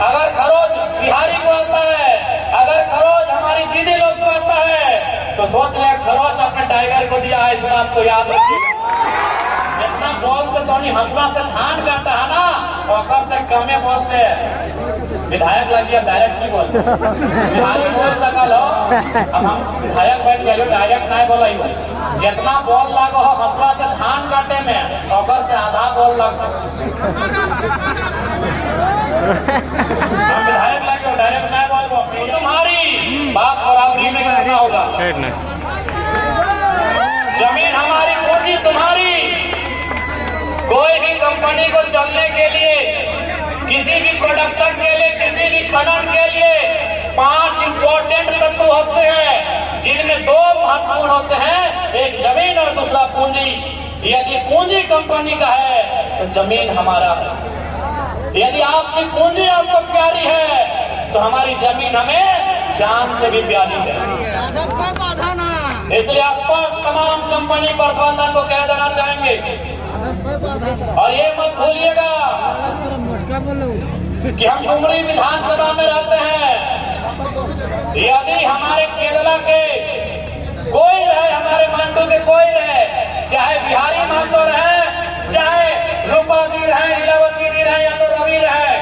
अगर खरोच बिहारी को आता है, अगर खरोच हमारी दीदी लोग को आता है, तो सोच ले खरोच अपने टाइगर को दिया है। इस बात को याद रखिए। जितना बॉल से धोनी हंसला से धान काटा है ना, औकर से कमे बॉल से विधायक लग गया, डायरेक्ट नहीं बोल बिहारी बोल सकल हो। अब हम विधायक बैठ गए, डायरेक्ट नहीं बोला ही। जितना बॉल लागो हो हंसला से धान काटे में, औकर से आधा बॉल लग। हम विधायक लगे, डायरेक्ट नहीं बोल। तुम्हारी बात बराबरी में करना होगा। जमीन हमारी, पूंजी तुम्हारी। कोई भी कंपनी को चलने के लिए, किसी भी प्रोडक्शन के लिए, किसी भी खनन के लिए 5 इंपॉर्टेंट तत्व होते हैं, जिनमें 2 महत्वपूर्ण होते हैं, एक जमीन और दूसरा पूंजी। यदि पूंजी कंपनी का है तो जमीन हमारा है। यदि आपकी पूंजी आपको प्यारी है तो हमारी जमीन हमें जान से भी प्यारी है। इसलिए आप तमाम कंपनी प्रबंधन को कह देना चाहेंगे, और ये मत भूलिएगा कि हम डुमरी विधानसभा में रहते हैं। यदि हमारे केरला के कोई रहे, हमारे मांडू के कोई रहे, चाहे बिहारी मांडो रहे, चाहे रूपादी रहे, लीलावती रहे या तो रवि रहे,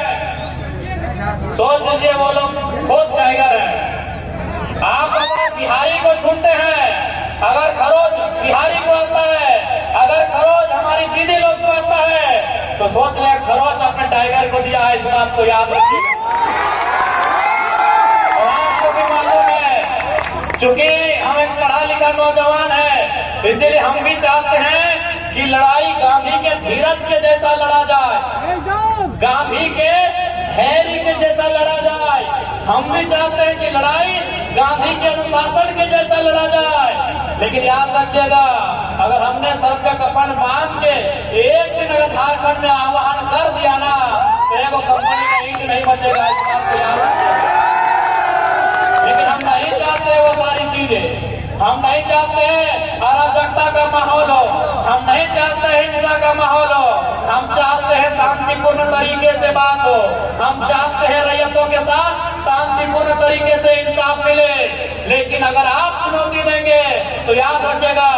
सोच लीजिए वो लोग खुद टाइगर है। आप अगर बिहारी को छूटते हैं, अगर खरोच बिहारी को आता है, अगर खरोच हमारी दीदी लोग को आता है, तो सोच ले खरोच अपने टाइगर को दिया है। इस बात को याद रखिए। और आपको भी मालूम है, चूंकि हम एक पढ़ा लिखा नौजवान है, इसीलिए हम भी चाहते हैं कि लड़ाई गांधी के धीरज के जैसा लड़ा जाए, गांधी के धैर्य के जैसा लड़ा जाए। हम भी चाहते हैं कि लड़ाई गांधी के अनुशासन के जैसा लड़ा जाए। लेकिन याद रखिएगा, अगर हमने सर का कफन बांध के एक दिन अगर झारखंड में आह्वान कर दिया ना, तो एगो कंपनी का ईंट नहीं बचेगा। इस बात को याद रखिएगा। लेकिन हम नहीं चाहते वो सारी चीजें। हम नहीं चाहते हैं अराजकता का माहौल हो, हम नहीं चाहते हैं हिंसा का माहौल हो। हम चाहते हैं शांतिपूर्ण तरीके से बात हो, हम चाहते हैं रैयतों के साथ शांतिपूर्ण तरीके से इंसाफ मिले। लेकिन अगर आप चुनौती देंगे तो याद रखिएगा,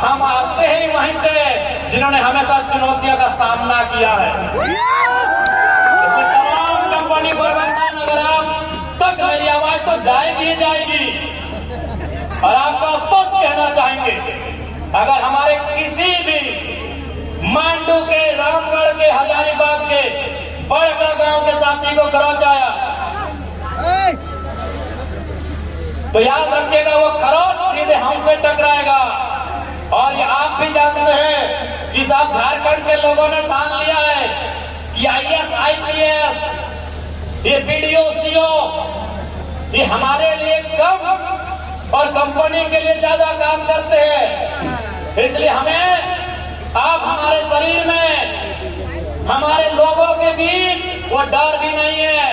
हम आते हैं वहीं से जिन्होंने हमेशा चुनौतियों का सामना किया है। तमाम कंपनी प्रबंधन, अगर आप तक मेरी आवाज तो जाएगी ही जाएगी। और आपको स्पष्ट कहना चाहेंगे, अगर हमारे किसी भी मांडू के, रामगढ़ के, हजारीबाग के, बड़का गांव के साथी को खरोच आया, तो याद रखिएगा वो खरोच सीधे हमसे टकराएगा। और ये आप भी जानते हैं कि साहब झारखंड के लोगों ने ठान लिया है कि IAS, IPS, ये BDO, CO, ये हमारे लिए कम और कंपनी के लिए ज्यादा काम करते हैं। इसलिए हमें आप हमारे शरीर में, हमारे लोगों के बीच वो डर भी नहीं है,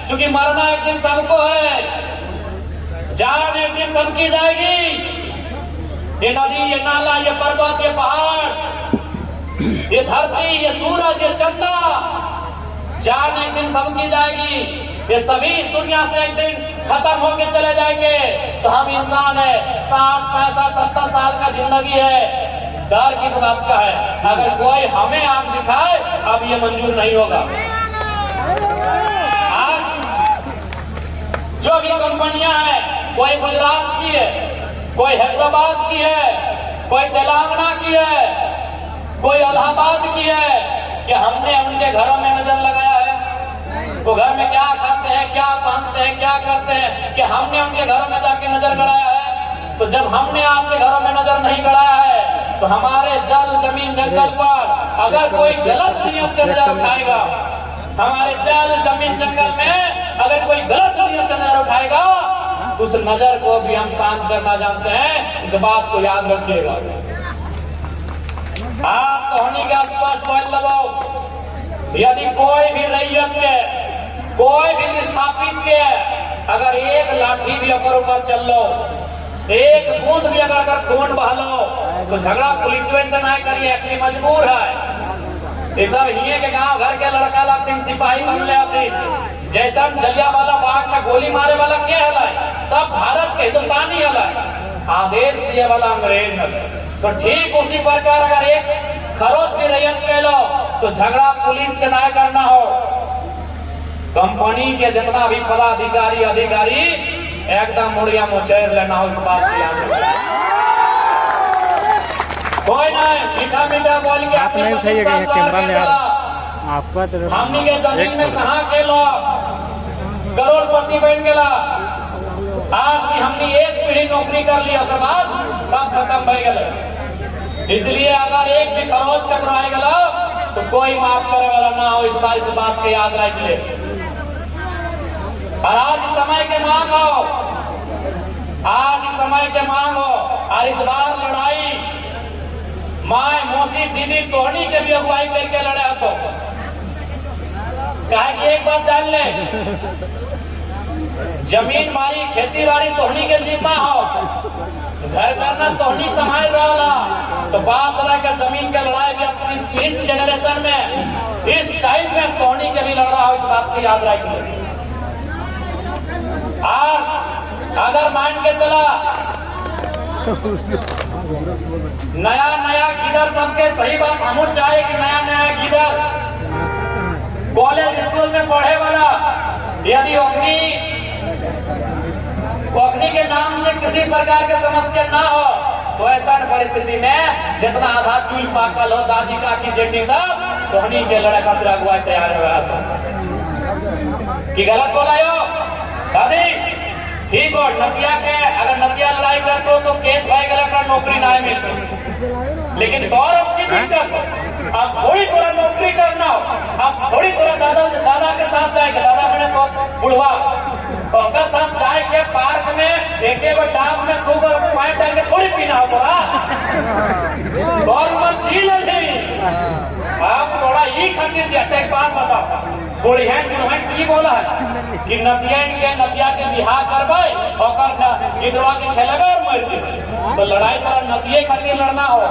क्योंकि मरना एक दिन सबको है, जान एक दिन सबकी जाएगी। ये नदी, ये नाला, ये पर्वत, ये पहाड़, ये धरती, ये सूरज, ये चंदा, जान एक दिन सबकी जाएगी। ये सभी इस दुनिया से एक दिन खत्म होके चले जाएंगे। तो हम इंसान है, 60, 65, 70 साल का जिंदगी है, डर किस बात का है? अगर कोई हमें आंख दिखाए, अब ये मंजूर नहीं होगा। आज जो भी कंपनियां हैं, कोई गुजरात की है, कोई हैदराबाद की है, कोई तेलंगाना की है, कोई इलाहाबाद की है, कि हमने उनके घरों में नजर लगाया है? वो घर में क्या खाते हैं, क्या पहनते हैं, क्या करते हैं, कि हमने उनके घरों में जाके नजर गड़ाया है? तो जब हमने आपके घरों में नजर नहीं गड़ाया है, तो हमारे जल, जमीन, जंगल पर अगर कोई गलत नियत से नजर उठाएगा, हमारे जल, जमीन, जंगल में अगर कोई गलत नियत से नजर उठाएगा, तो उस नजर को भी हम शांत करना जानते हैं। इस बात को याद रखिएगा। आप तो होने के आसपास बोल लगाओ, यदि कोई भी रैयत के, कोई भी विस्थापित के अगर एक लाठी भी अगर ऊपर चल लो, एक बूंद भी अगर खून बह लो, तो झगड़ा पुलिस से नहीं करिए, अपनी मजबूर है। ये सब हिये के गांव घर के लड़का लगते सिपाही बन ले, जैसा जलियांवाला बाग में गोली मारे वाला क्या हला, सब भारत के हिंदुस्तानी हला, आदेश दिए वाला अंग्रेज है। तो ठीक उसी प्रकार अगर एक खरोच की रैयत के लो तो झगड़ा पुलिस से ना करना हो, कंपनी के जितना भी पदाधिकारी अधिकारी एकदम मुड़िया मुचैर लेना हो, इस बात की याद रखना। कोई नहीं मीठा मीठा बोल के आप नहीं उठाइएगा कैमरा में यार, आपका तो हमने के जमीन में कहा के लो करोड़पति बन गया। आज भी हमने एक पीढ़ी नौकरी कर लिया, उसके बाद सब खत्म हो गए। इसलिए अगर एक भी खरोच टकराए गला तो कोई माफ करे वाला ना हो, इस बात के याद रख ले। और आज समय के मांग हो, आज समय के मांग हो। और इस बार लड़ाई माए मौसी दीदी तोहनी के भी अगुवाई करके लड़े तो कहे कि एक बात जान ले, जमीन मारी खेती बाड़ी तोहनी के जिम्मा हो, घर करना तोहनी संभाल रहा। तो बाप दादा के जमीन के लड़ाई भी अपनी इस जनरेशन में इस टाइम में तोहनी के भी लड़ रहा हो, इस बात की याद रखिए। और अगर मान के चला नया नया गिदर सबके, सही बात हम चाहे कि नया नया गिदर कॉलेज स्कूल में पढ़े वाला यदि अग्नि के नाम से किसी प्रकार की समस्या ना हो तो ऐसा परिस्थिति में जितना आधा चूल पाकल हो दादी का की जेठी सब तोहनी के लड़ाई खातिर अगुवाई तैयार हो रहा था कि गलत बोला हो दादी, ठीक हो। नतिया के अगर नतिया लड़ाई करते हो तो केस भाई गलत नौकरी ना मिलती, लेकिन गौरव की दिक्कत अब थोड़ी थोड़ा नौकरी करना हो, अब थोड़ी थोड़ा दादा के साथ जाएगा, दादा मैंने तो बुढ़वा पंकज साहब चाय के पार्क में एक डाब में खूब पानी डाल के थोड़ी पीना हो बोला गवर्नमेंट झील नहीं। आप थोड़ा ही खातिर अच्छा एक बात बताओ, थोड़ी है की बोला है कि नदिया के बिहार करबे और गिदवा के खेलेबे और मर जेबे। तो लड़ाई तरह नदिये खातिर लड़ना हो,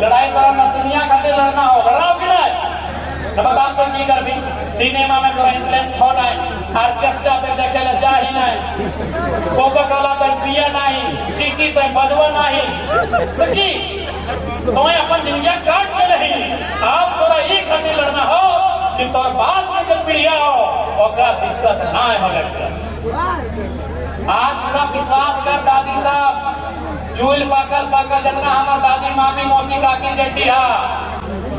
लड़ाई तरह नदिया खातिर लड़ना हो, लड़ाओ कि नहीं? बात तो की कर भी सिनेमा में थोड़ा इंटरेस्ट हो नहीं, ऑर्केस्ट्रा पे देखे ले जा ही नहीं, कोका कोला पे पिया नहीं, सिटी पे बजवा नहीं, तो की तुम्हें अपन दुनिया काट के नहीं। आप थोड़ा ये खातिर लड़ना हो कि तोर बात में जब पीड़िया हो और दिक्कत ना हो लगता। आज पूरा विश्वास कर दादी साहब, चूल पाकल जितना हमारा दादी मामी मौसी काकी जेठी है,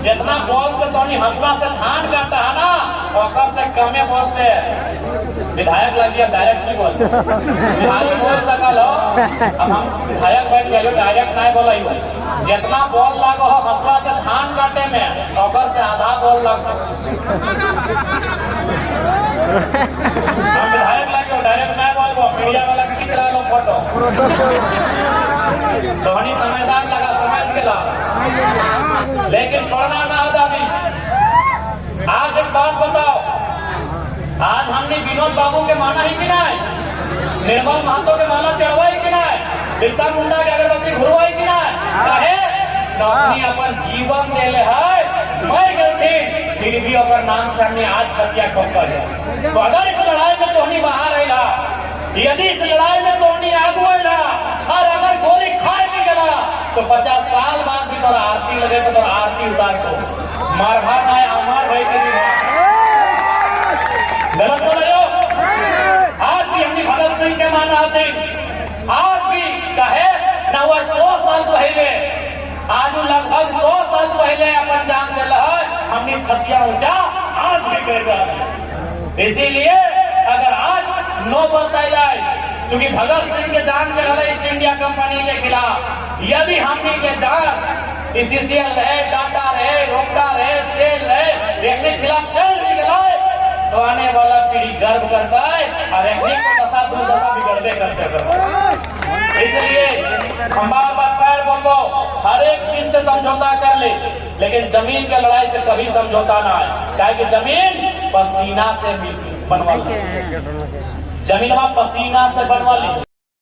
जितना बोल से तो हंसवा से धान करता है ना और से कमे बोल से विधायक लग गया, डायरेक्ट नहीं बोल विधायक बोल सकल हो। अब हम विधायक बैठ गए डायरेक्ट नहीं बोला ही, जितना बोल लागो हो हंसवा से धान काटे में और से आधा बोल लगो। हम विधायक लगे डायरेक्ट नहीं बोल, मीडिया वाला खींच रहा लो फोटो तो हनी समझदार लगा, समझ के ला, लेकिन छोड़ना ना हो दादी। आज एक बात बताओ, आज हमने विनोद बाबू के माना ही कि नहीं, निर्मल महतो के माला चढ़वाई कि नहीं, बिरसा मुंडा के अगरबत्ती घुरवाई कि नहीं? कहे अपनी अपन जीवन दे ले है, मर गई थी फिर भी अगर नाम से हमने आज छतिया ठोकर है। तो अगर इस लड़ाई में तोहनी बाहर रहेगा, यदि इस लड़ाई में तोहनी आगू रहेगा और अगर गोली खाए भी गला तो 50 साल बाद भी तोरा आरती लगे तो तोरा आरती उतार दो, मारभा ना अमर भाई करी गलत बोल रहे हो। आज भी हमने भगत सिंह के माना आते, आज भी कहे न वो 100 साल पहले, आज लगभग 100 साल पहले अपन जान दिल है, हमने छतिया ऊंचा आज भी कर रहा। इसीलिए अगर आज नो बताई जाए, क्योंकि भगत सिंह के जान के रहे ईस्ट इंडिया कंपनी के खिलाफ, यदि हमने के जान सीसीएल रहे, डाटा रहे, रोकता रहे, सेल रहे, देखने के खिलाफ चल भी गए तो आने वाला पीढ़ी गर्व करता है और एक दशा दो दशा बिगड़ते करते। इसलिए हम बार बार पैर बोलो, हर एक चीज से समझौता कर ले, लेकिन जमीन के लड़ाई से कभी समझौता ना है, क्या कि जमीन पसीना से बनवा, जमीन पसीना से बनवा ली।